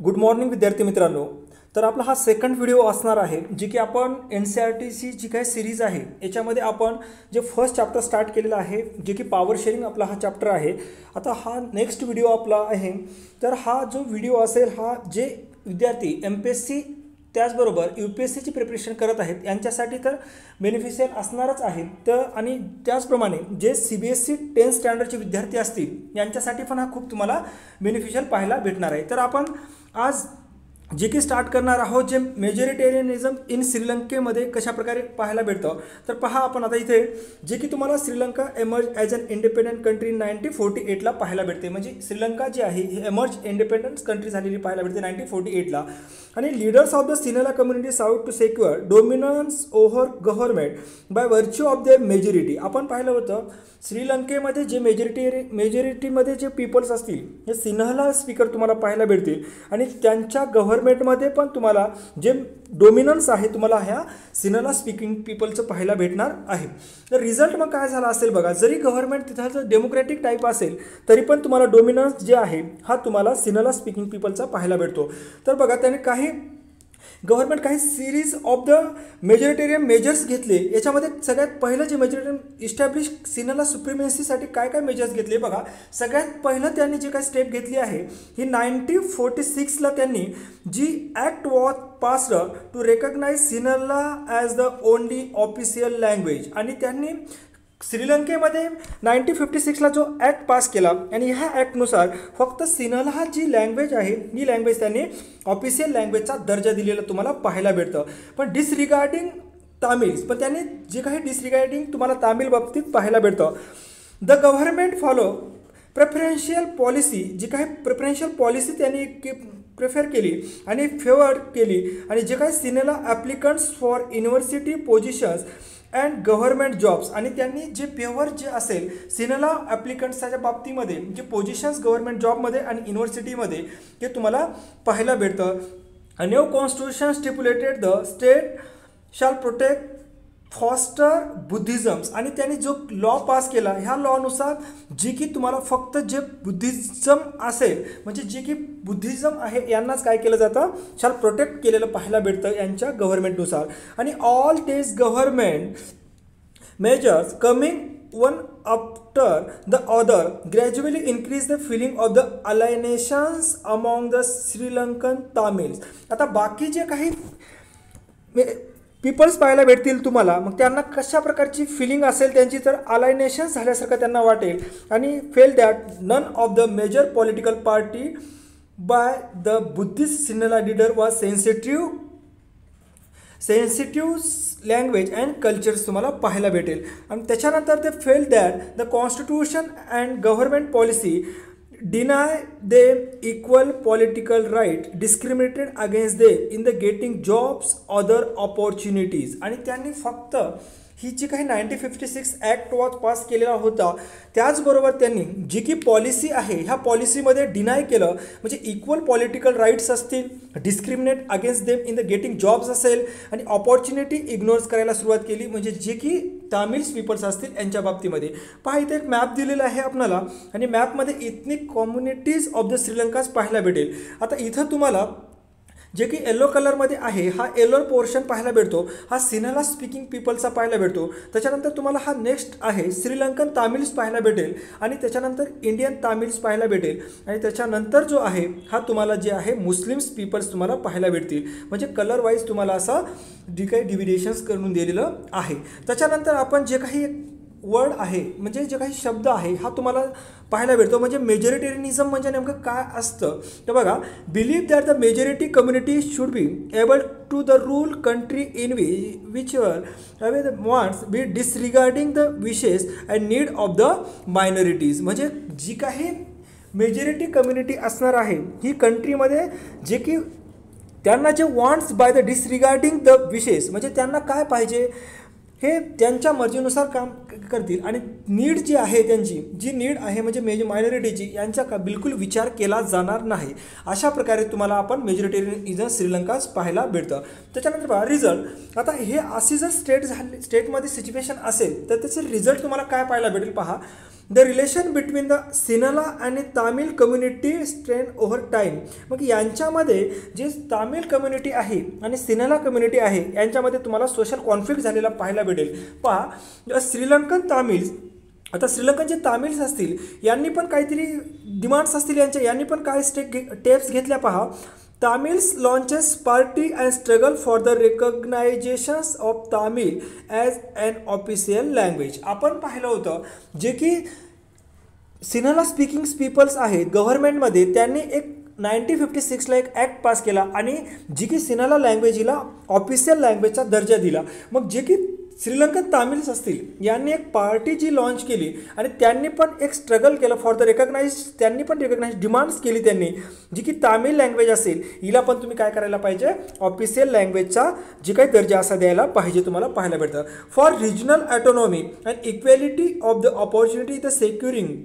Good morning विद्यार्थी मित्रांनो। तर आपला हा सेकंड व्हिडिओ असणार आहे जी की आपण NCERTची जी काही सिरीज आहे याच्यामध्ये आपण जे फर्स्ट चॅप्टर स्टार्ट केलेला आहे जे की पॉवर शेअरिंग आपला हा चॅप्टर आहे। आता हा नेक्स्ट व्हिडिओ आपला आहे। तर हा जो व्हिडिओ असेल हा जे विद्यार्थी MPSC त्याचबरोबर UPSCची प्रिपरेशन करत आहेत यांच्यासाठी तर बेनिफिशियल असणारच आहे। तर आणि त्याचप्रमाणे जे CBSE 10th स्टँडर्डचे विद्यार्थी असतील यांच्यासाठी पण हा खूप तुम्हाला बेनिफिशियल पाहायला भेटणार आहे। तर आपण आज जे की स्टार्ट करणार आहोत जे मेजॉरिटेरियनिझम इन श्रीलंकेमध्ये कशा प्रकारे पाहायला भेटतं। तर पहा आपण आता इथे जे की तुम्हाला Sri Lanka emerge as an independent country 1948ला पाहायला भेटते। म्हणजे श्रीलंका जी आहे ही एमर्ज इंडिपेंडन्स कंट्री झालेली पाहायला भेटते 1948ला। आणि leaders of the Sinhala community sought to secure dominance over government by virtue of their majority. आपण पाहिलं होतं श्रीलंकेमध्ये जे मेजॉरिटीमध्ये जे पीपल्स असतील हे सिन्हाला स्पीकर तुम्हाला पाहायला भेटतील आणि त्यांच्या गव्हर्नमेंटमध्ये पण तुम्हाला जे डोमिनन्स आहे तुम्हाला ह्या सिन्हाला स्पीकिंग पीपलचं पाहायला भेटणार आहे। तर रिझल्ट मग काय झाला असेल बघा, जरी गव्हर्नमेंट तिथं डेमोक्रॅटिक टाईप असेल तरी पण तुम्हाला डोमिनन्स जे आहे हा तुम्हाला सिन्हाला स्पीकिंग पीपलचा पाहायला भेटतो। तर बघा त्याने काही गव्हर्नमेंट काही series of the majoritarian measures घेतले। याच्यामध्ये सगळ्यात पहिलं जे मेजॉरिटेरियन इस्टॅब्लिश सिन्हाला सुप्रिमेसीसाठी काय काय मेजर्स घेतले बघा। सगळ्यात पहिलं त्यांनी जे काय स्टेप घेतली आहे ही 1946ला त्यांनी जी act was passed to recognize Sinhala as the only official language. आणि त्यांनी श्रीलंकेमध्ये 1956ला जो ॲक्ट पास केला आणि ह्या ॲक्टनुसार फक्त सिन्हाला हा जी लँग्वेज आहे ही लँग्वेज त्यांनी ऑफिशियल लँग्वेजचा दर्जा दिलेला तुम्हाला पाहायला भेटतं। पण डिसरिगार्डिंग तामिल्स पण त्यांनी जे काही डिसरिगार्डिंग तुम्हाला तामिळ बाबतीत पाहायला भेटतं। The government follow preferential policy, जी काही प्रेफरन्शियल पॉलिसी त्यांनी प्रेफर केली आणि फेवर केली आणि जे काही Sinhala applicants for university positions and government jobs आणि त्यांनी जे फेवर जे असेल सिन्हाला ॲप्लिकंट्सच्या बाबतीमध्ये जे पोझिशन्स गव्हर्नमेंट जॉबमध्ये आणि युनिव्हर्सिटीमध्ये ते तुम्हाला पाहायला भेटतं। A new constitution stipulated the state shall protect foster Buddhisms आणि त्यांनी जो लॉ पास केला ह्या लॉनुसार जी की तुम्हाला फक्त जे बुद्धिझम असेल म्हणजे जे की बुद्धिझम आहे यांनाच काय केलं जातं शाल प्रोटेक्ट केलेलं पाहायला भेटतं यांच्या गव्हर्नमेंटनुसार। आणि all this government measures coming one after the other gradually increase the feeling of the अलायनेशन्स among the Sri Lankan तामिल्स। आता बाकी जे काही पीपल्स पाहायला भेटतील तुम्हाला मग त्यांना कशा प्रकारची फिलिंग असेल त्यांची, तर अलायनेशन झाल्यासारखं त्यांना वाटेल आणि felt that none of the major political party by the Buddhist Sinhala leader was sensitive language and cultures तुम्हाला पाहायला भेटेल। आणि त्याच्यानंतर ते felt that the constitution and government policy deny them equal political right, discriminated against them in the getting jobs, other opportunities। आणि त्यांनी फक्त ही जी काही 1956 ॲक्ट वॉज पास केलेला होता त्याचबरोबर त्यांनी जी की पॉलिसी आहे ह्या पॉलिसीमध्ये डिनाय केलं म्हणजे इक्वल पॉलिटिकल राईट्स असतील, discriminate against them in the getting jobs असेल आणि ऑपॉर्च्युनिटी इग्नोर्स करायला सुरुवात केली म्हणजे जे की तामिल्स पीपल्स असतील यांच्या बाबतीमध्ये। पहा इथे एक मॅप दिलेला आहे आपल्याला आणि मॅपमध्ये इथनिक कम्युनिटीज ऑफ द श्रीलंकाच पाहायला भेटेल। आता इथं तुम्हाला जे की येलो कलरमध्ये आहे हा येलो पोर्शन पाहायला भेटतो हा सिन्हाला स्पीकिंग पीपलचा पाहायला भेटतो। त्याच्यानंतर तुम्हाला हा नेक्स्ट आहे श्रीलंकन तामिल्स पाहायला भेटेल आणि त्याच्यानंतर इंडियन तामिल्स पाहायला भेटेल आणि त्याच्यानंतर जो आहे हा तुम्हाला जे आहे मुस्लिम्स पीपल्स तुम्हाला पाहायला भेटतील म्हणजे कलर वाईज तुम्हाला असं जे काही डिव्हिडेशन्स करून दिलेलं आहे। त्याच्यानंतर आपण जे काही वर्ड आहे म्हणजे जे काही शब्द आहे हा तुम्हाला पाहायला भेटतो म्हणजे मेजॉरिटेरियनिझम म्हणजे नेमकं काय असतं। तर बघा, believe that the majority community should be able to the rule country in which wants be disregarding the wishes and need of the minorities. म्हणजे जी काही मेजॉरिटी कम्युनिटी असणार आहे ही कंट्रीमध्ये जे की त्यांना जे wants by the disregarding the wishes म्हणजे त्यांना काय पाहिजे हे त्यांच्या मर्जीनुसार काम करतील आणि नीड जी आहे त्यांची जी नीड आहे म्हणजे मायनॉरिटीची यांचा का बिलकुल विचार केला जाणार नाही। अशा प्रकारे तुम्हाला आपण मेजॉरिटेरियनिझम श्रीलंकाच पाहायला भेटतं। त्याच्यानंतर बघा रिझल्ट, आता हे अशी जर स्टेटमध्ये सिच्युएशन असेल तर त्याचे रिझल्ट तुम्हाला काय पाहायला भेटेल पहा। The relation between the Sinhala आणि Tamil community strain over time. मग यांच्यामध्ये जे तामिळ कम्युनिटी आहे आणि सिनला कम्युनिटी आहे यांच्यामध्ये तुम्हाला सोशल कॉन्फ्लिक्ट झालेला पाहायला भेटेल. पहा, श्रीलंकन तामिळ, आता श्रीलंकन जे तामिळ्स असतील यांनी पण काहीतरी डिमांड्स असतील यांनी पण काय स्टेप्स घेतल्या. पहा, Tamils launches party and struggle for the recognitions of Tamil as an official language. आपण पाहिलं होतं जे की सिनला स्पीकिंग पीपल्स आहेत गव्हर्नमेंटमध्ये, त्यांनी एक 1956ला एक ॲक्ट पास केला आणि जी की सिनला लँग्वेजला ऑफिशियल लँग्वेजचा दर्जा दिला. मग जे की श्रीलंकन तामिल्स असतील यांनी एक पार्टी जी लॉन्च केली आणि त्यांनी पण एक स्ट्रगल केलं फॉर द त्यांनी पण रिकग्नाइज डिमांड्स केली त्यांनी, जी की तामिळ लँग्वेज असेल हिला पण तुम्ही काय करायला पाहिजे, ऑफिशियल लँग्वेजचा जी काही दर्जा असा द्यायला पाहिजे तुम्हाला पाहायला भेटतं. For regional autonomy and equality of the opportunity the सेक्युरिंग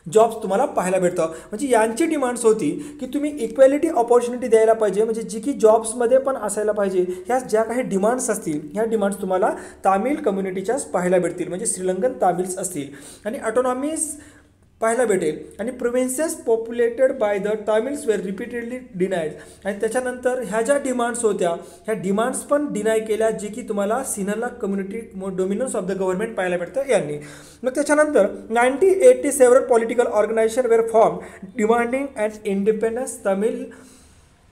jobs तुम्हाला पाहायला भेटतं. म्हणजे यांची डिमांड्स होती की तुम्ही इक्वॅलिटी ऑपॉर्च्युनिटी द्यायला पाहिजे, म्हणजे जी की जॉब्समध्ये पण असायला पाहिजे. ह्या ज्या काही डिमांड्स असतील ह्या डिमांड्स तुम्हाला तामिळ कम्युनिटीच्याच पाहायला भेटतील, म्हणजे श्रीलंकन तामिल्स असतील. आणि ऑटोनॉमीज पाहायला भेटेल आणि provinces populated by the Tamils were repeatedly denied. आणि त्याच्यानंतर ह्या ज्या डिमांड्स होत्या ह्या डिमांड्स पण डिनाय केल्या, जे की तुम्हाला Sinla community डोमिनन्स of the government पाहायला भेटतं यांनी. मग त्याच्यानंतर 1980 several political organisation where form demanding and independence Tamil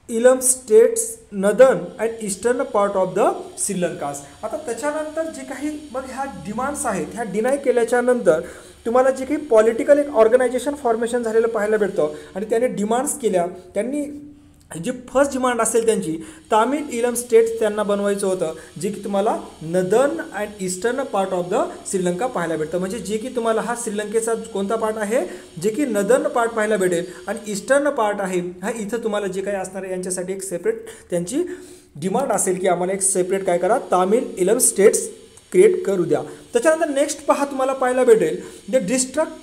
इलम states northern and eastern part of the श्रीलंकास. आता त्याच्यानंतर जे काही मग ह्या डिमांड्स आहेत ह्या डिनाय केल्याच्या नंतर तुम्हाला जे काही पॉलिटिकल एक ऑर्गनायझेशन फॉर्मेशन झालेलं पाहायला भेटतं आणि त्याने डिमांड्स केल्या. त्यांनी जी फर्स्ट डिमांड असेल त्यांची तामिळ इलम स्टेट्स त्यांना बनवायचं होतं, जे की तुम्हाला northern and eastern part of the Sri Lanka पाहायला भेटतं. म्हणजे जे की तुम्हाला हा श्रीलंकेचा कोणता पार्ट आहे, जे की नदर्न पार्ट पाहायला भेटेल आणि ईस्टर्न पार्ट आहे हा इथं तुम्हाला जे काही असणार आहे यांच्यासाठी एक सेपरेट त्यांची डिमांड असेल की आम्हाला एक सेपरेट काय करा, तामिळ इलम स्टेट्स क्रिएट करू द्या. त्याच्यानंतर नेक्स्ट पहा तुम्हाला पाहायला भेटेल the distrust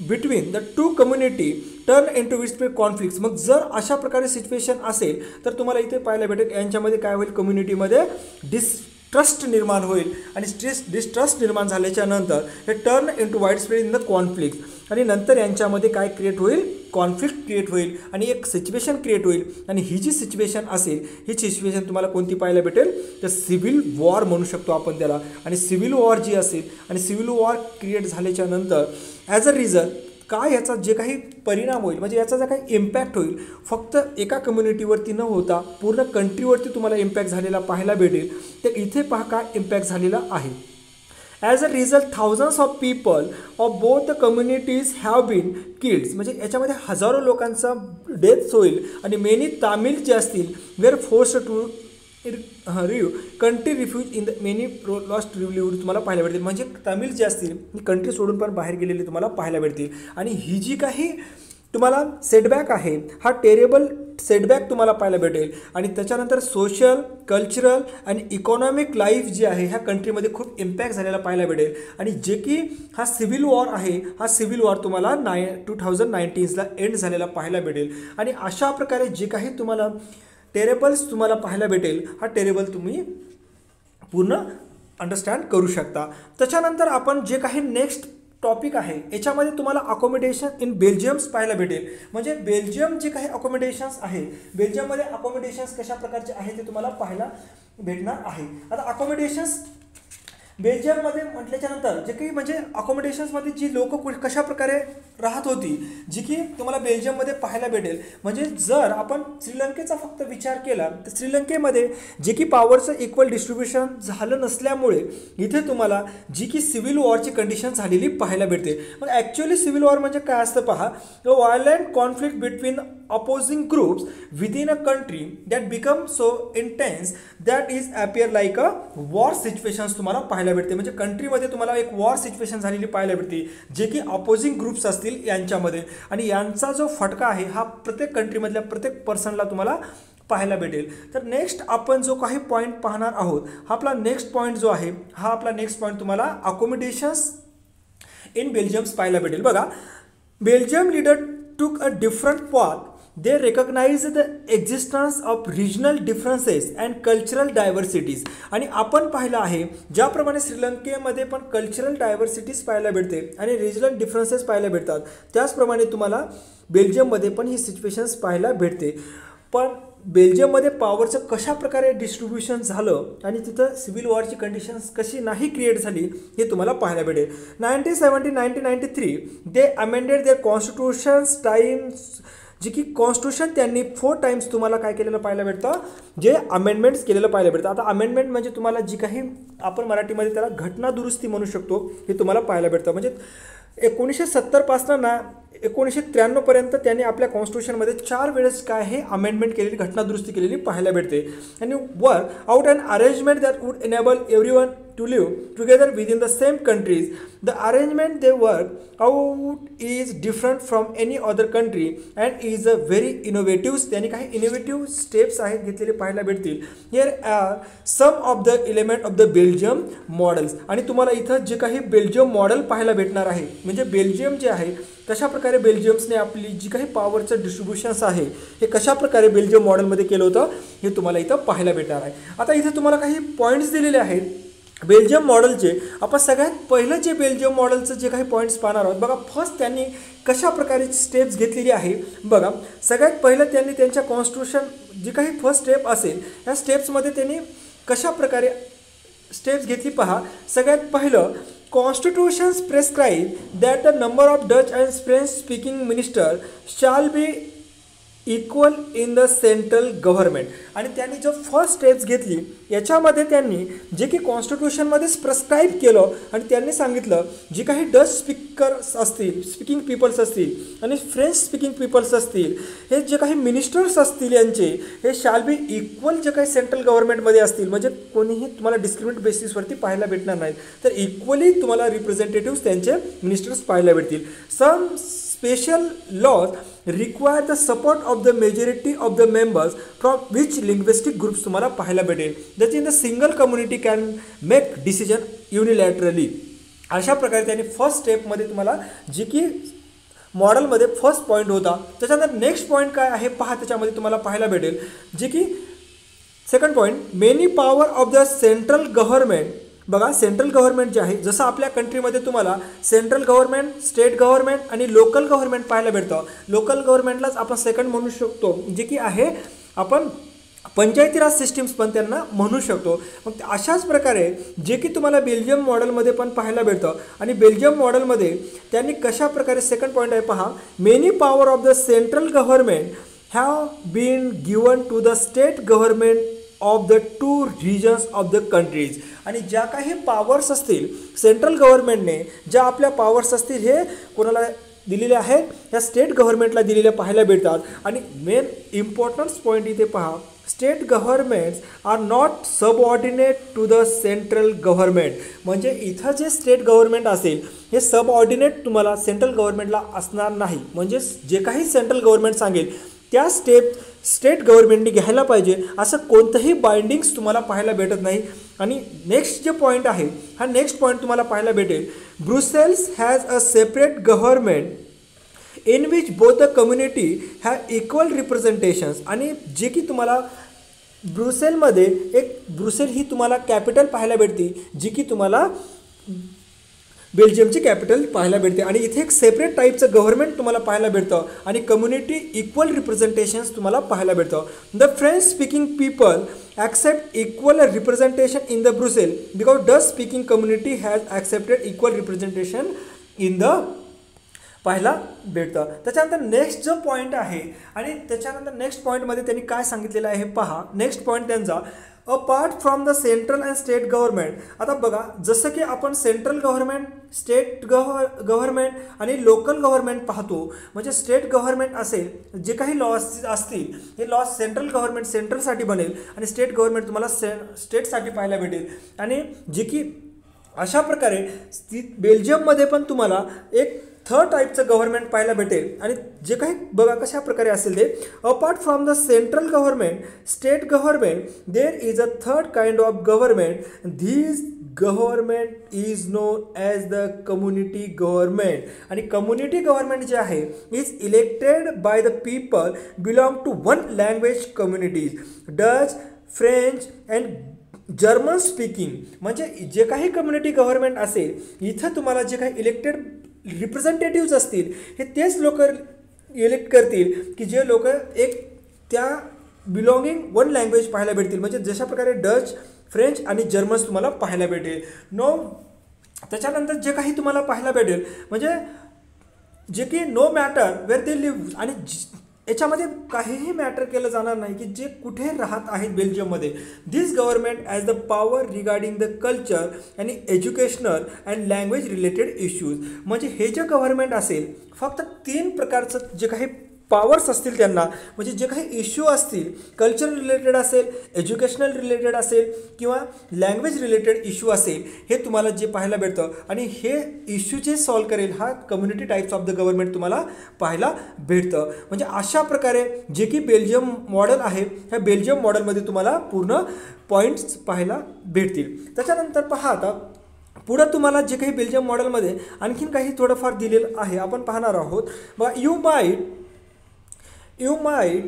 between the two community turn into widespread conflicts. मग जर अशा प्रकारे सिच्युएशन असेल तर तुम्हाला इथे पाहायला भेटेल यांच्यामध्ये काय होईल, कम्युनिटीमध्ये डिस्ट्रस्ट निर्माण होईल आणि डिस्ट्रस्ट निर्माण झाल्याच्या नंतर हे turn into wide spread in the conflict आणि नंतर यांच्यामध्ये काय क्रिएट होईल, कॉन्फ्लिक्ट क्रिएट होईल आणि एक सिच्युएशन क्रिएट होईल. आणि ही जी सिच्युएशन असेल ही सिच्युएशन तुम्हाला कोणती पाहायला भेटेल, तर सिव्हिल वॉर म्हणू शकतो आपण त्याला. आणि सिव्हिल वॉर जी असेल आणि सिव्हिल वॉर क्रिएट झाल्याच्या नंतर ॲज अ रिझल्ट काय याचा जे काही परिणाम होईल, म्हणजे याचा जो काही इम्पॅक्ट होईल फक्त एका कम्युनिटीवरती न होता पूर्ण कंट्रीवरती तुम्हाला इम्पॅक्ट झालेला पाहायला भेटेल. तर इथे पहा काय इम्पॅक्ट झालेला आहे. As a result thousands of people of both the communities have been killed. म्हणजे याच्यामध्ये हजारो लोकांचा डेथ्स होईल आणि मेनी तामिळ जे असतील were forced to country refuge in the many lost livelihood तुम्हाला पाहायला भेटतील. म्हणजे तामिळ जे असतील कंट्री सोडून पण बाहेर गेलेले तुम्हाला पाहायला भेटतील. आणि ही जी काही तुम्हाला सेटबॅक आहे हा टेरेबल सेटबॅक तुम्हाला पाहायला भेटेल. आणि त्याच्यानंतर सोशल कल्चरल आणि इकॉनॉमिक लाईफ जी आहे ह्या कंट्रीमध्ये खूप इम्पॅक्ट झालेला पाहायला भेटेल. आणि जे की हा सिव्हिल वॉर आहे हा सिव्हिल वॉर तुम्हाला 2019ला एंड झालेला पाहायला भेटेल. आणि अशा प्रकारे जे काही तुम्हाला टेरेबल्स तुम्हाला पाहायला भेटेल हा टेरेबल तुम्ही पूर्ण अंडरस्टँड करू शकता. त्याच्यानंतर आपण जे काही नेक्स्ट टॉपिक आहे याच्यामध्ये तुम्हाला अकोमोडेशन इन बेल्जियम्स पाहायला भेटेल. म्हणजे बेल्जियम जे काही अकोमोडेशन्स आहे बेल्जियममध्ये अकोमोडेशन्स कशा प्रकारचे आहे ते तुम्हाला पाहायला भेटणार आहे. आता अकोमोडेशन्स बेल्जियममध्ये म्हटल्याच्या नंतर जे काही म्हणजे अकोमोडेशन्समध्ये जी लोक कशा प्रकारे राहत होती जी की तुम्हाला बेल्जियममध्ये पाहायला भेटेल. म्हणजे जर आपण श्रीलंकेचा फक्त विचार केला तर श्रीलंकेमध्ये जे की पॉवरचं इक्वल डिस्ट्रीब्युशन झालं नसल्यामुळे इथे तुम्हाला जी की सिव्हिल वॉरची कंडिशन झालेली पाहायला भेटते. मग ॲक्च्युअली सिव्हिल वॉर म्हणजे काय असतं पहा, violent conflict between opposing groups within a country that become so intense that is appear like a war situations तुम्हाला पाहायला भेटते. म्हणजे कंट्रीमध्ये तुम्हाला एक वॉर सिच्युएशन झालेली पाहायला भेटते जे की अपोजिंग ग्रुप्स असतील यांच्यामध्ये. आणि यांचा जो फटका आहे हा प्रत्येक कंट्रीमधल्या प्रत्येक पर्सनला तुम्हाला पाहायला भेटेल. तर नेक्स्ट आपण जो काही पॉईंट पाहणार आहोत हा आपला नेक्स्ट पॉईंट जो आहे हा आपला नेक्स्ट पॉईंट तुम्हाला अकोमोडेशन्स इन बेल्जियम्स पाहायला भेटेल. बघा, Belgium leader took a different path they recognize the existence of regional differences and cultural diversities. आणि आपण पाहिलं आहे ज्याप्रमाणे श्रीलंकेमध्ये पण कल्चरल डायव्हर्सिटीज पाहायला भेटते आणि रिजनल डिफरन्सेस पाहायला भेटतात, त्याचप्रमाणे तुम्हाला बेल्जियममध्ये पण ही सिच्युएशन्स पाहायला भेटते. पण बेल्जियममध्ये पॉवरचं कशा प्रकारे डिस्ट्रीब्युशन झालं आणि तिथं सिव्हिल वॉरची कंडिशन्स कशी नाही क्रिएट झाली हे तुम्हाला पाहायला भेटेल. 1993 दे अमेंडेड देअर कॉन्स्टिट्यूशन्स टाइम्स, जी की कॉन्स्टिट्यूशन त्यांनी 4 टाइम्स तुम्हाला काय केलेलं पाहायला भेटतं, जे अमेंडमेंट्स केलेलं पाहायला भेटतं. आता अमेंडमेंट म्हणजे तुम्हाला जी काही आपण मराठीमध्ये त्याला घटना दुरुस्ती म्हणू शकतो हे तुम्हाला पाहायला भेटतं. म्हणजे 1970 पासून ना 1993 पर्यंत त्यांनी आपल्या कॉन्स्टिट्यूशनमध्ये 4 वेळेस काय हे अमेंडमेंट केलेली, घटना दुरुस्ती केलेली पाहायला भेटते. आणि work out on arrangement that would enable everyone to live together within the same countries. The arrangement they work out is different from any other country and is a very innovative. त्यांनी काही innovative steps आहेत घेतलेले पाहायला भेटतील. Here are some of the element of the Belgium models. आणि तुम्हाला इथं जे काही बेल्जियम मॉडेल पाहायला भेटणार आहे, म्हणजे बेल्जियम जे आहे कशा प्रकारे बेल्जियम्सने आपली जी काही पॉवरचं डिस्ट्रीब्युशन्स आहे हे कशा प्रकारे बेल्जियम मॉडेलमध्ये केलं होतं हे तुम्हाला इथं पाहायला भेटणार आहे. आता इथे तुम्हाला काही पॉईंट्स दिलेले आहेत बेल्जियम मॉडेलचे. आपण सगळ्यात पहिलं जे बेल्जियम मॉडेलचं जे काही पॉईंट्स पाहणार आहोत. बघा फर्स्ट त्यांनी कशा प्रकारे स्टेप्स घेतलेली आहे. बघा सगळ्यात पहिलं त्यांनी त्यांच्या कॉन्स्टिट्यूशन जी काही फर्स्ट स्टेप असेल या स्टेप्समध्ये त्यांनी कशा प्रकारे स्टेप्स घेतली पहा. सगळ्यात पहिलं constitutions prescribe that the number of Dutch and French speaking minister shall be equal in the central government. आणि त्यांनी जो फर्स्ट स्टेप्स घेतली याच्यामध्ये त्यांनी जे की कॉन्स्टिट्यूशनमध्येच प्रेस्क्राईब केलं आणि त्यांनी सांगितलं जी काही डच स्पीकर्स असतील, स्पीकिंग पीपल्स असतील आणि फ्रेंच स्पीकिंग पीपल्स असतील, हे जे काही मिनिस्टर्स असतील यांचे हे शाल बी इक्वल जे काही सेंट्रल गव्हर्नमेंटमध्ये असतील. म्हणजे कोणीही तुम्हाला डिस्क्रिमिनेट बेसिसवरती पाहायला भेटणार नाहीत, तर इक्वली तुम्हाला रिप्रेझेंटेटिव्स त्यांचे मिनिस्टर्स पाहायला भेटतील. सम special laws require the support of the majority of the members from which linguistic groups तुम्हाला पाहायला भेटेल. that in the single community can make decision unilaterally. अशा प्रकारे त्यांनी फर्स्ट स्टेपमध्ये तुम्हाला जी की मॉडेलमध्ये फर्स्ट पॉईंट होता. त्याच्यानंतर नेक्स्ट पॉईंट काय आहे पहा, त्याच्यामध्ये तुम्हाला पाहायला भेटेल जे की second point many power of the central government. बघा सेंट्रल गव्हर्नमेंट जे आहे जसं आपल्या कंट्रीमध्ये तुम्हाला सेंट्रल गव्हर्नमेंट, स्टेट गव्हर्नमेंट आणि लोकल गव्हर्नमेंट पाहायला भेटतं. लोकल गव्हर्नमेंटलाच आपण सेकंड म्हणू शकतो, जे की आहे आपण पंचायती राज सिस्टीम्स पण त्यांना म्हणू शकतो. मग अशाच प्रकारे जे की तुम्हाला बेल्जियम मॉडेलमध्ये पण पाहायला भेटतं. आणि बेल्जियम मॉडेलमध्ये त्यांनी कशा प्रकारे सेकंड पॉईंट आहे पहा, many power of the central government have been given to the state government of the 2 regions of the countries. आणि ज्या काही पॉवर्स असतील सेंट्रल गव्हर्नमेंटने ज्या आपल्या पॉवर्स असतील हे कोणाला दिलेले आहेत, या स्टेट गव्हर्नमेंटला दिलेले पाहायला भेटतात. आणि मेन इम्पॉर्टन्स पॉईंट इथे पहा, state governments are not subordinate to the central government. म्हणजे इथं जे स्टेट गव्हर्नमेंट असेल हे सबऑर्डिनेट तुम्हाला सेंट्रल गव्हर्नमेंटला असणार नाही. म्हणजे जे काही सेंट्रल गव्हर्नमेंट सांगेल त्या स्टेट गव्हर्नमेंटने घ्यायला पाहिजे असं कोणतंही बाइंडिंग्स तुम्हाला पाहायला भेटत नाही. आणि नेक्स्ट जे पॉईंट आहे हा नेक्स्ट पॉईंट तुम्हाला पाहायला भेटेल, Brussels has a separate government in which both the community have equal representations. आणि जे की तुम्हाला ब्रुसेलमध्ये ब्रुसेल ही तुम्हाला कॅपिटल पाहायला भेटते, जी की तुम्हाला बेल्जियमची कॅपिटल पाहायला भेटते. आणि इथे एक सेपरेट टाईपचं गव्हर्नमेंट तुम्हाला पाहायला भेटतं आणि कम्युनिटी इक्वल रिप्रेझेंटेशन्स तुम्हाला पाहायला भेटतं. The French speaking people accept equal representation in the Brussels because Dutch speaking community has accepted equal representation in the पाहायला भेटतं. त्याच्यानंतर नेक्स्ट जो पॉईंट आहे आणि त्याच्यानंतर नेक्स्ट पॉईंटमध्ये त्यांनी काय सांगितलेलं आहे पहा. नेक्स्ट पॉईंट त्यांचा apart from the central and state government. आता बघा जसं की आपण सेंट्रल गव्हर्नमेंट, स्टेट गव्हर्नमेंट आणि लोकल गव्हर्नमेंट पाहतो. म्हणजे स्टेट गव्हर्नमेंट असेल जे काही लॉज असतील हे लॉज सेंट्रल गव्हर्नमेंट सेंट्रलसाठी बनेल आणि स्टेट गव्हर्नमेंट तुम्हाला स्टेटसाठी पाहायला भेटेल. आणि जे की अशा प्रकारे बेल्जियममध्ये पण तुम्हाला एक थर्ड टाईपचं गव्हर्नमेंट पाहायला भेटेल. आणि जे काही बघा कशा प्रकारे असेल ते, apart from the central government, state government, there is a third kind of government. These government is known as the community government. आणि कम्युनिटी गव्हर्नमेंट जे आहे is elected by the people belong to one language communities, Dutch, French and German speaking. म्हणजे जे काही community government असेल इथं तुम्हाला जे काही इलेक्टेड रिप्रेझेंटेटिव्ज असतील हे तेच लोक इलेक्ट करतील की जे लोक एक त्या बिलॉंगिंग वन लँग्वेज पाहायला भेटतील. म्हणजे जशा प्रकारे डच, फ्रेंच आणि जर्मन्स तुम्हाला पाहायला भेटेल. त्याच्यानंतर जे काही तुम्हाला पाहायला भेटेल म्हणजे जे की no matter where they live, आणि याच्यामध्ये काहीही मॅटर केलं जाणार नाही की जे कुठे राहत आहेत बेल्जियममध्ये. This government as the power regarding the culture आणि educational and language related issues. म्हणजे हे जे गव्हर्नमेंट असेल फक्त 3 प्रकारचं जे काही पॉवर्स असतील त्यांना, म्हणजे जे काही इश्यू असतील कल्चर रिलेटेड असेल, एज्युकेशनल रिलेटेड असेल किंवा लँग्वेज रिलेटेड इश्यू असेल, हे तुम्हाला जे पाहायला भेटतं. आणि हे इश्यू जे सॉल्व करेल हा community types of the government तुम्हाला पाहायला भेटतं. म्हणजे अशा प्रकारे जे की बेल्जियम मॉडेल आहे ह्या बेल्जियम मॉडेलमध्ये तुम्हाला पूर्ण पॉईंट्स पाहायला भेटतील. त्याच्यानंतर पहा आता पुढं तुम्हाला जे काही बेल्जियम मॉडेलमध्ये आणखीन काही थोडंफार दिलेलं आहे आपण पाहणार आहोत. You might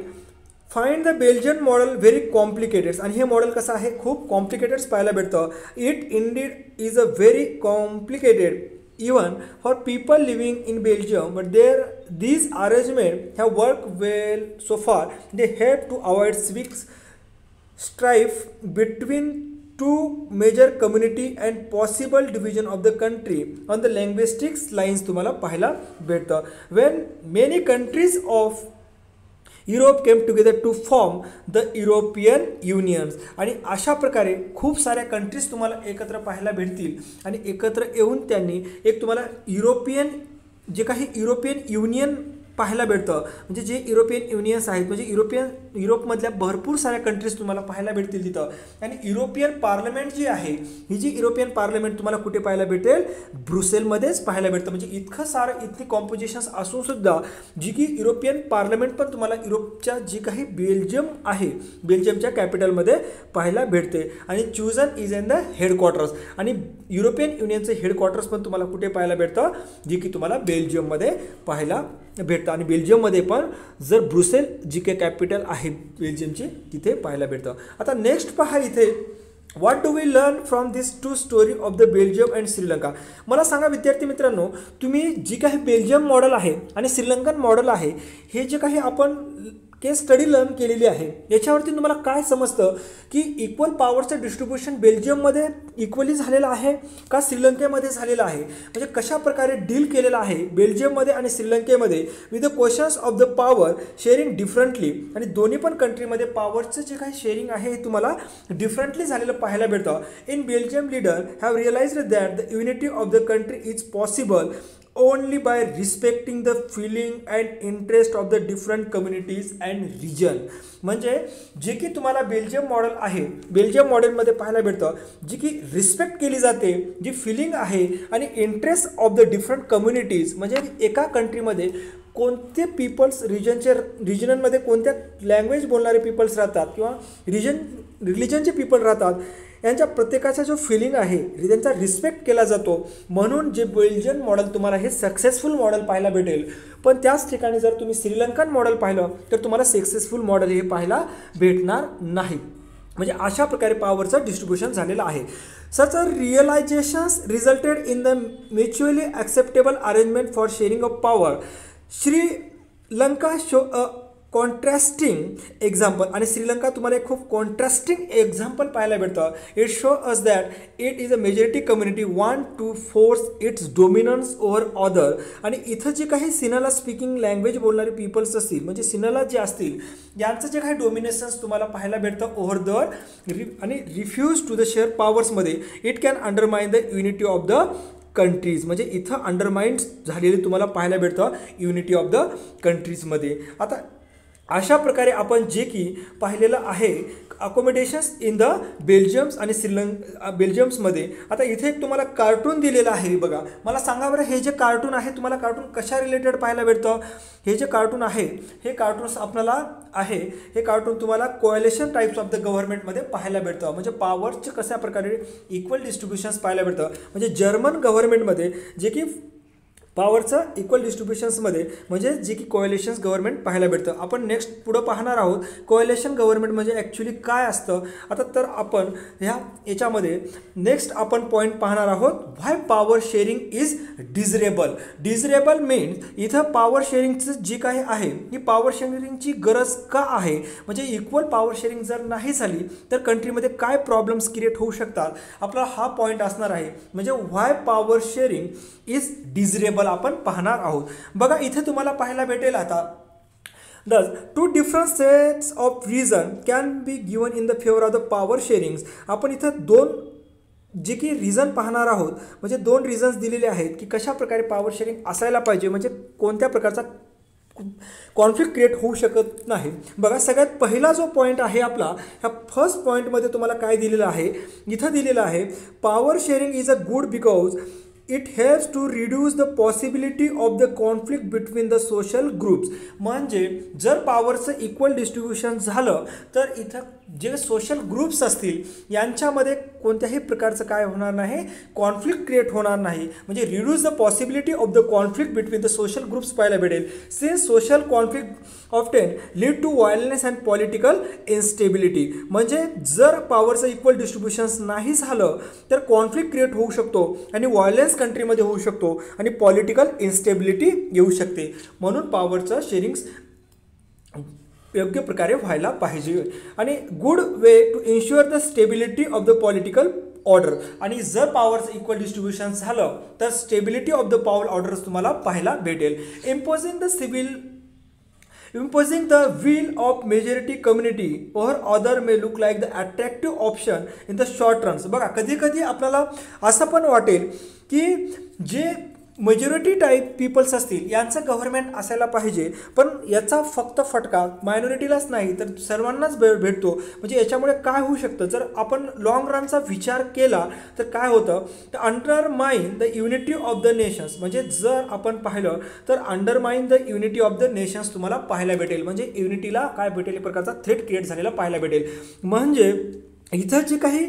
find the Belgian model very complicated. आणि हे मॉडेल कसं आहे खूप कॉम्प्लिकेटेड पाहायला भेटतं. It Indeed is a very complicated even for people living in Belgium, but these arrangements have worked well so far. They help to avoid civic strife between two major community and possible division of the country on the linguistic lines तुम्हाला पाहायला भेटतं. When many countries of Europe came together to form the European unions. आणि अशा प्रकारे खूप साऱ्या countries तुम्हाला एकत्र पाहायला भेटतील आणि एकत्र येऊन त्यांनी एक तुम्हाला जे काही युरोपियन युनियन पाहायला भेटतं. म्हणजे जे युरोपियन युनियन्स आहेत म्हणजे युरोपमधल्या भरपूर साऱ्या कंट्रीज तुम्हाला पाहायला भेटतील तिथं. आणि युरोपियन पार्लमेंट जी आहे ही जी युरोपियन पार्लमेंट तुम्हाला कुठे पाहायला भेटेल ब्रुसेलमध्येच पाहायला भेटतं. म्हणजे इतकं सारं इतकी कॉम्पोजिशन्स असून सुद्धा जी की युरोपियन पार्लमेंट पण तुम्हाला युरोपच्या जी काही बेल्जियम आहे बेल्जियमच्या कॅपिटलमध्ये पाहायला भेटते. आणि chosen is in the headquarters. आणि युरोपियन युनियनचे हेडक्वार्टर्स पण तुम्हाला कुठे पाहायला भेटतं जे की तुम्हाला बेल्जियममध्ये पाहायला भेटतं. आणि बेल्जियममध्ये पण जर ब्रुसेल जी काही कॅपिटल आहे बेल्जियमची तिथे पाहायला भेटतं. आता नेक्स्ट पहा इथे what do we learn from this two story of the Belgium and Sri Lanka. मला सांगा विद्यार्थी मित्रांनो तुम्ही जी काही बेल्जियम मॉडेल आहे आणि श्रीलंकन मॉडेल आहे हे जे काही आपण केस स्टडी लर्न केलेली आहे याच्यावरती तुम्हाला काय समजतं की इक्वल पॉवरचं डिस्ट्रीब्युशन बेल्जियममध्ये इक्वली झालेलं आहे का श्रीलंकेमध्ये झालेलं आहे. म्हणजे कशा प्रकारे डील केलेलं आहे बेल्जियममध्ये आणि श्रीलंकेमध्ये with the questions of the power sharing differently. आणि दोन्ही पण कंट्रीमध्ये पॉवरचं जे काही शेअरिंग आहे हे तुम्हाला डिफरंटली झालेलं पाहायला भेटतं. In Belgium leader have realised that the unity of the country is possible only by respecting the feeling and interest of the different communities and region. म्हणजे जे की तुम्हाला बेल्जियम मॉडेल आहे बेल्जियम मॉडेलमध्ये पाहायला भेटतं जी की रिस्पेक्ट केली जाते जी फिलिंग आहे आणि interest of the different communities. म्हणजे एका कंट्रीमध्ये कोणते पीपल्स रिजनमध्ये कोणत्या लँग्वेज बोलणारे पीपल्स राहतात किंवा रिलिजनचे पीपल राहतात यांच्या प्रत्येकाचा जो फिलिंग आहे त्यांचा रिस्पेक्ट केला जातो. म्हणून जे बेल्जियन मॉडेल तुम्हाला हे सक्सेसफुल मॉडेल पाहायला भेटेल. पण त्याच ठिकाणी जर तुम्ही श्रीलंकन मॉडेल पाहिलं तर तुम्हाला सक्सेसफुल मॉडेल हे पाहायला भेटणार नाही. म्हणजे अशा प्रकारे पॉवरचं डिस्ट्रीब्युशन झालेलं आहे. Such a realizations resulted in the mutually acceptable arrangement for sharing of power. Sri Lanka show a contrasting example. आणि श्रीलंका तुम्हाला एक खूप कॉन्ट्रास्टिंग एक्झाम्पल पाहायला भेटतं. It show us that it is a majority community want to force it's डोमिनन्स over other. आणि इथं जे काही सिनाला स्पीकिंग लँग्वेज बोलणारे पीपल्स असतील म्हणजे सिनाला जे असतील यांचं जे काही डोमिनेशन्स तुम्हाला पाहायला भेटतं ओव्हर द आणि रिफ्यूज टू द शेअर पॉवर्समध्ये it can undermine the unity of the countries. म्हणजे इथं अंडरमाइंड झालेले तुम्हाला पाहायला भेटतं युनिटी ऑफ द कंट्रीजमध्ये. आता अशा प्रकारे आपण जे की पाहिलेलं आहे अकोमोडेशन्स इन द बेल्जियम्स आणि बेल्जियम्समध्ये. आता इथे एक तुम्हाला कार्टून दिलेलं आहे बघा. मला सांगा बरं, हे जे कार्टून आहे तुम्हाला कार्टून कशा रिलेटेड पाहायला भेटतं? हे जे कार्टून आहे हे कार्टून्स आपल्याला आहे हे कार्टून तुम्हाला कोॲलिशन टाईप्स ऑफ द गव्हर्नमेंटमध्ये पाहायला भेटतं. म्हणजे पॉवरचे कशा प्रकारे इक्वल डिस्ट्रीब्युशन्स पाहायला भेटतं. म्हणजे जर्मन गव्हर्नमेंटमध्ये जे की पॉवरचं इक्वल डिस्ट्रीब्युशन्समध्ये म्हणजे जे की कोॲलिशन्स गव्हर्नमेंट पाहायला भेटतं. आपण नेक्स्ट पुढं पाहणार आहोत कोॲलिशन गव्हर्नमेंट म्हणजे ॲक्च्युली काय असतं. आता तर आपण याच्यामध्ये नेक्स्ट आपण पॉईंट पाहणार आहोत व्हाय पॉवर शेअरिंग इज डिझरेबल. डिझरेबल मीन्स इथं पॉवर शेअरिंगचं जी काही आहे ही पॉवर शेअरिंगची गरज का आहे. म्हणजे इक्वल पॉवर शेअरिंग जर नाही झाली तर कंट्रीमध्ये काय प्रॉब्लेम्स क्रिएट होऊ शकतात आपला हा पॉईंट असणार आहे. म्हणजे व्हाय पॉवर शेअरिंग इज डिझरेबल आपण पाहणार आहोत. बघा इथे तुम्हाला पाहायला भेटेल आता Thus, two different sets of reason can be given in the favor of the power sharings. आपण इथं दोन जे की रिझन पाहणार आहोत म्हणजे दोन रिझन्स दिलेले आहेत की कशा प्रकारे पॉवर शेअरिंग असायला पाहिजे म्हणजे कोणत्या प्रकारचा कॉन्फ्लिक्ट क्रिएट होऊ शकत नाही. बघा सगळ्यात पहिला जो पॉईंट आहे आपला ह्या फर्स्ट पॉईंटमध्ये तुम्हाला काय दिलेलं आहे इथं दिलेलं आहे power sharing is a good because it helps to reduce the possibility of the conflict between the social groups. म्हणजे जर पॉवरचं इक्वल डिस्ट्रीब्युशन झालं तर इथं जे सोशल ग्रुप्स असतील यांच्यामध्ये कोणत्याही प्रकारचं काय होणार नाही कॉन्फ्लिक्ट क्रिएट होणार नाही. म्हणजे reduce the possibility of the conflict between the social groups पाहायला भेटेल. Since social conflict often lead to violence and political instability. म्हणजे जर पॉवरचं इक्वल डिस्ट्रीब्युशन्स नाही झालं तर कॉन्फ्लिक्ट क्रिएट होऊ शकतो आणि व्हायलन्स कंट्रीमध्ये होऊ शकतो आणि पॉलिटिकल इन्स्टेबिलिटी येऊ शकते. म्हणून पॉवरचं शेअरिंग्स योग्य प्रकारे व्हायला पाहिजे आणि good way to ensure the stability of the political order. आणि जर पॉवरचं इक्वल डिस्ट्रीब्युशन झालं तर stability of the power orders तुम्हाला पाहायला भेटेल. Imposing the will of majority community or other may look like the attractive option in the short run. बघा कधी कधी आपल्याला असं पण वाटेल की जे मेजॉरिटी टाईप पीपल्स असतील यांचं गव्हर्नमेंट असायला पाहिजे पण याचा फक्त फटका मायनॉरिटीलाच नाही तर सर्वांनाच भेटतो. म्हणजे याच्यामुळे काय होऊ शकतं जर आपण लॉंग रनचा विचार केला तर काय होतं तर undermine the unity of the nations. म्हणजे जर आपण पाहिलं तर undermine the unity of the nations तुम्हाला पाहायला भेटेल. म्हणजे युनिटीला काय भेटेल एक प्रकारचा थ्रेट क्रिएट झालेला पाहायला भेटेल. म्हणजे इथं जे काही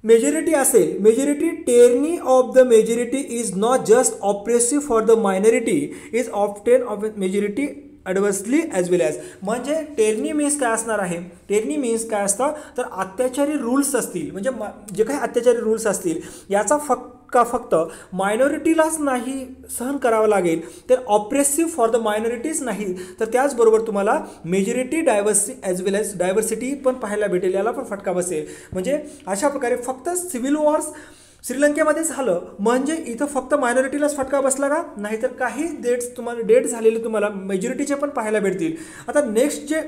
मेजॉरिटी असेल majority tyranny of the majority is not just oppressive for the minority is often of majority adversely as well as. म्हणजे टेरनी मीन्स काय असणार आहे टेरनी मीन्स काय असतं तर अत्याचारी रूल्स असतील म्हणजे जे काही अत्याचारी रूल्स असतील याचा फक्त मायनॉरिटीलाच नाही सहन करावं लागेल तर ऑप्रेसिव्ह फॉर द मायनॉरिटीज नाही तर त्याचबरोबर तुम्हाला मेजॉरिटी डायव्हर्सिटी पण पाहायला भेटेल याला पण फटका बसेल. म्हणजे अशा प्रकारे फक्त सिव्हिल वॉर्स श्रीलंकेमध्ये झालं म्हणजे इथं फक्त मायनॉरिटीलाच फटका बसला का नाही तर काही डेट झालेले तुम्हाला मेजॉरिटीचे पण पाहायला भेटतील. आता नेक्स्ट जे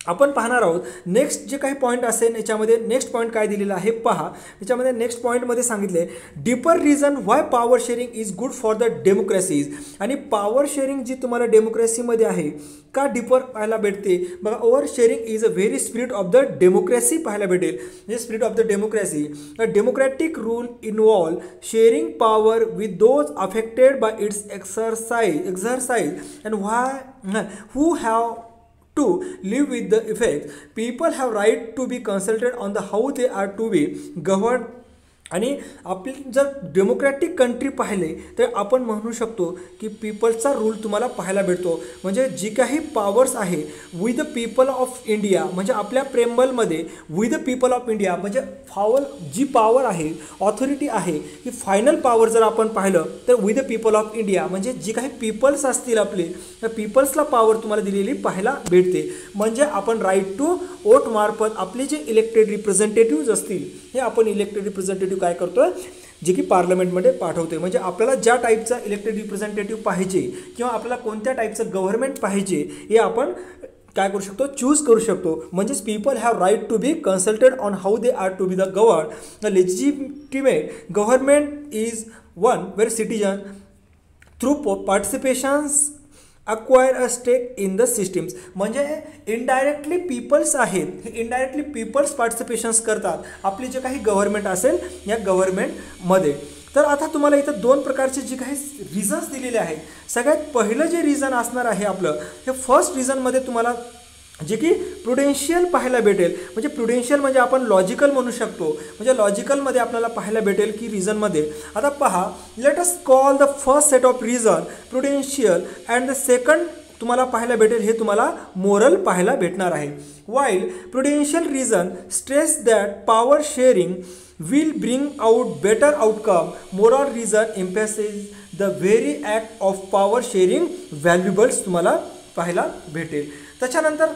आपण पाहणार आहोत नेक्स्ट जे काही पॉईंट असेल याच्यामध्ये नेक्स्ट पॉईंट काय दिलेला आहे पहा. याच्यामध्ये नेक्स्ट पॉईंटमध्ये सांगितले deeper reason why power sharing is good for the democracies. आणि पॉवर शेअरिंग जी तुम्हाला डेमोक्रेसीमध्ये आहे का डीपर पाहायला भेटते बघा. Over sharing is a very spirit of the democracy पाहायला भेटेल. म्हणजे spirit of the democracy democratic rule involve sharing power with those affected by its exercise and why who have to live with the effects. People have right to be consulted on the how they are to be governed. आणि आपली जर democratic country पाहिले तर आपण म्हणू शकतो की पीपलचा rule तुम्हाला पाहायला भेटतो. म्हणजे जी काही पॉवर्स आहे with the people of India म्हणजे आपल्या प्रेम्बलमध्ये with the people of India म्हणजे जी पॉवर आहे ऑथॉरिटी आहे ही फायनल पॉवर जर आपण पाहिलं तर with the people of India म्हणजे जी काही पीपल्स असतील आपले त्या पीपल्सला पॉवर तुम्हाला दिलेली पाहायला भेटते. म्हणजे आपण राईट टू वोट मार्फत आपले जे इलेक्टेड रिप्रेझेंटेटिव्ह असतील हे आपण इलेक्टेड रिप्रेझेंटेटिव्ह काय करतोय जे की पार्लमेंटमध्ये पाठवतोय. म्हणजे आपल्याला ज्या टाईपचा इलेक्टेड रिप्रेझेंटेटिव्ह पाहिजे किंवा आपल्याला कोणत्या टाईपचं गव्हर्नमेंट पाहिजे हे आपण काय करू शकतो चूज करू शकतो. म्हणजेच people have right to be consulted on how they are to be the govern. The legitimate government is one where citizen through participations acquire a stake in the systems, म्हणजे इनडायरेक्टली पीपल्स आहेत, हे indirectly people's पार्टिसिपेशन्स करतात आपली जे काही government असेल या गव्हर्नमेंटमध्ये. तर आता तुम्हाला इथं दोन प्रकारचे जे काही रिझन्स दिलेले आहेत. सगळ्यात पहिलं जे रिझन असणार आहे आपलं, हे फर्स्ट रिझनमध्ये तुम्हाला जे की प्रुडेन्शियल पाहायला भेटेल. म्हणजे प्रुडेन्शियल म्हणजे आपण लॉजिकल म्हणू शकतो, म्हणजे लॉजिकलमध्ये आपल्याला पाहायला भेटेल की रिझनमध्ये. आता पहा, let us call the first set of reason prudential and the second तुम्हाला पाहायला भेटेल हे तुम्हाला मोरल पाहायला भेटणार आहे. While prudential reason stress that power sharing will bring out better outcome, moral reason emphasizes the very act of power sharing valuables तुम्हाला पाहायला भेटेल. त्याच्यानंतर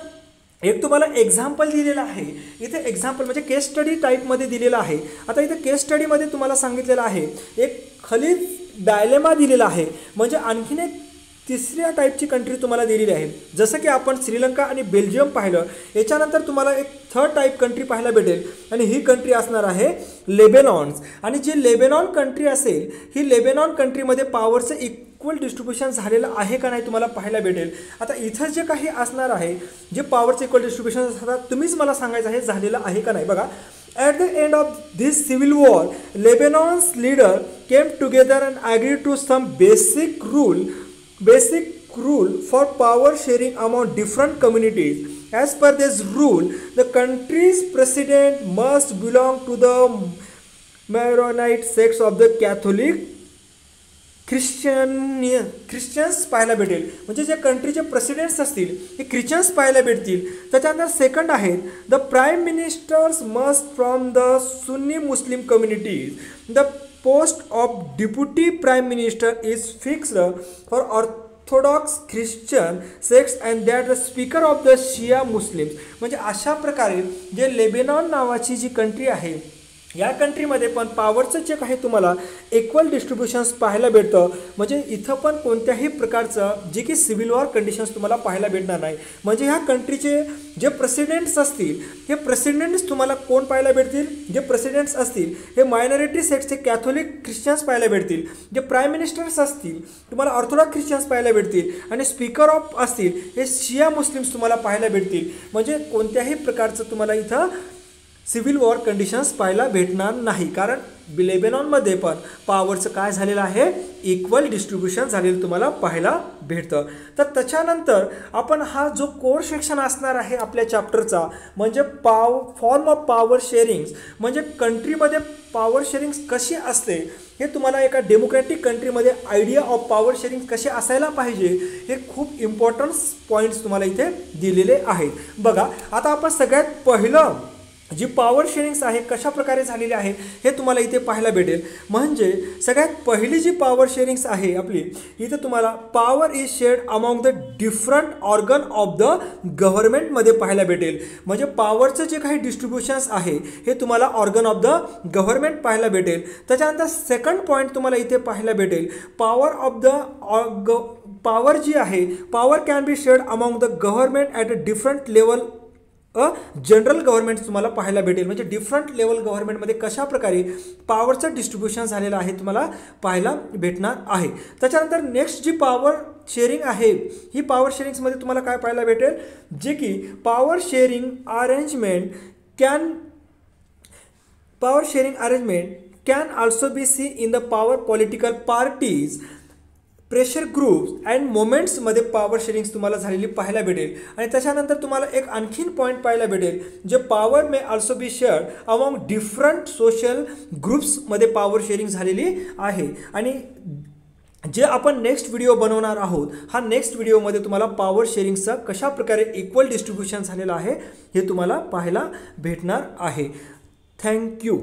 एक तुम्हाला एक्झाम्पल दिलेलं आहे इथे. एक्झाम्पल म्हणजे केस स्टडी टाईपमध्ये दिलेलं आहे. आता इथे केस स्टडीमध्ये तुम्हाला सांगितलेलं आहे एक खाली डायलेमा दिलेला आहे, म्हणजे आणखीन एक तिसऱ्या टाईपची कंट्री तुम्हाला दिलेली आहे. जसं की आपण श्रीलंका आणि बेल्जियम पाहिलं, याच्यानंतर तुम्हाला एक थर्ड टाईप कंट्री पाहायला भेटेल आणि ही कंट्री असणार आहे लेबेनॉन्स. आणि जी लेबेनॉन कंट्री असेल, ही लेबेनॉन कंट्रीमध्ये पॉवरचं इक्वल डिस्ट्रीब्युशन झालेलं आहे का नाही तुम्हाला पाहायला भेटेल. आता इथं जे काही असणार आहे, जे पॉवरचं इक्वल डिस्ट्रीब्युशन असतात, तुम्हीच मला सांगायचं आहे झालेलं आहे का नाही. बघा, at the end of this civil war, Lebanon's leader came together and agreed to some basic rule for power sharing among different communities. As per this rule, the country's president must belong to the Maronite sects of the Catholic Christians पाहायला भेटेल. म्हणजे जे कंट्रीचे presidents असतील हे Christians पाहायला भेटतील. त्याच्यानंतर second आहेत the prime ministers must from the Sunni Muslim communities. The post of deputy prime minister is fixed for Orthodox Christian sects and that the speaker of the Shia Muslims. म्हणजे अशा प्रकारे जे Lebanon नावाची जी country आहे, या कंट्रीमध्ये पण पॉवरचं जे काही तुम्हाला इक्वल डिस्ट्रीब्युशन्स पाहायला भेटतं. म्हणजे इथं पण कोणत्याही प्रकारचं जे की सिव्हिल वॉर कंडिशन्स तुम्हाला पाहायला भेटणार नाही. म्हणजे ह्या कंट्रीचे जे प्रेसिडेंट्स असतील, हे प्रेसिडेंट्स तुम्हाला कोण पाहायला भेटतील, जे प्रेसिडेंट्स असतील हे मायनॉरिटी सेक्ट्सचे कॅथोलिक ख्रिश्चन्स पाहायला भेटतील. जे प्राईम मिनिस्टर्स असतील तुम्हाला ऑर्थोडॉक्स ख्रिश्चन्स पाहायला भेटतील आणि स्पीकर ऑफ असतील हे शिया मुस्लिम्स तुम्हाला पाहायला भेटतील. म्हणजे कोणत्याही प्रकारचं तुम्हाला इथं सिव्हिल वॉर कंडिशन्स पाहायला भेटणार नाही, कारण लेबेनॉनमध्ये पण पॉवरचं काय झालेलं आहे, इक्वल डिस्ट्रीब्युशन झालेलं तुम्हाला पाहायला भेटतं. तर त्याच्यानंतर आपण हा जो कोर सेक्शन असणार आहे आपल्या चॅप्टरचा, म्हणजे फॉर्म ऑफ पॉवर शेअरिंग्स, म्हणजे कंट्रीमध्ये पॉवर शेअरिंग्स कशी असते हे तुम्हाला एका डेमोक्रॅटिक कंट्रीमध्ये आयडिया ऑफ पॉवर शेअरिंग कसे असायला पाहिजे हे खूप इम्पॉर्टन्स पॉईंट्स तुम्हाला इथे दिलेले आहेत. बघा, आता आपण सगळ्यात पहिलं जी पॉवर शेअरिंग्स आहे कशा प्रकारे झालेली आहे हे तुम्हाला इथे पाहायला भेटेल. म्हणजे सगळ्यात पहिली जी पॉवर शेअरिंग्स आहे आपली, इथे तुम्हाला power is shared among the different organ of the गव्हर्नमेंटमध्ये पाहायला भेटेल. म्हणजे पॉवरचं जे काही डिस्ट्रीब्युशन्स आहे हे तुम्हाला ऑर्गन ऑफ द गव्हर्नमेंट पाहायला भेटेल. त्याच्यानंतर सेकंड पॉईंट तुम्हाला इथे पाहायला भेटेल, पॉवर ऑफ द पॉवर जी आहे, power can be shared among the government at a different level general government तुम्हाला पाहायला भेटेल. म्हणजे डिफरंट लेवल गव्हर्नमेंटमध्ये कशा प्रकारे पॉवरचं डिस्ट्रीब्युशन झालेलं आहे तुम्हाला पाहायला भेटणार आहे. त्याच्यानंतर नेक्स्ट जी पॉवर शेअरिंग आहे, ही पॉवर शेअरिंग्समध्ये तुम्हाला काय पाहायला भेटेल, जे की power sharing arrangement can also be see in the power political parties, pressure groups and मोमेंट्समध्ये पॉवर शेअरिंग्स तुम्हाला झालेली पाहायला भेटेल. आणि त्याच्यानंतर तुम्हाला एक आणखीन पॉईंट पाहायला भेटेल, जे power may also be shared among different social ग्रुप्समध्ये पॉवर शेअरिंग झालेली आहे. आणि जे आपण नेक्स्ट व्हिडिओ बनवणार आहोत, हा नेक्स्ट व्हिडिओमध्ये तुम्हाला पॉवर शेअरिंगचं कशा प्रकारे इक्वल डिस्ट्रीब्युशन झालेलं आहे हे तुम्हाला पाहायला भेटणार आहे. थँक्यू.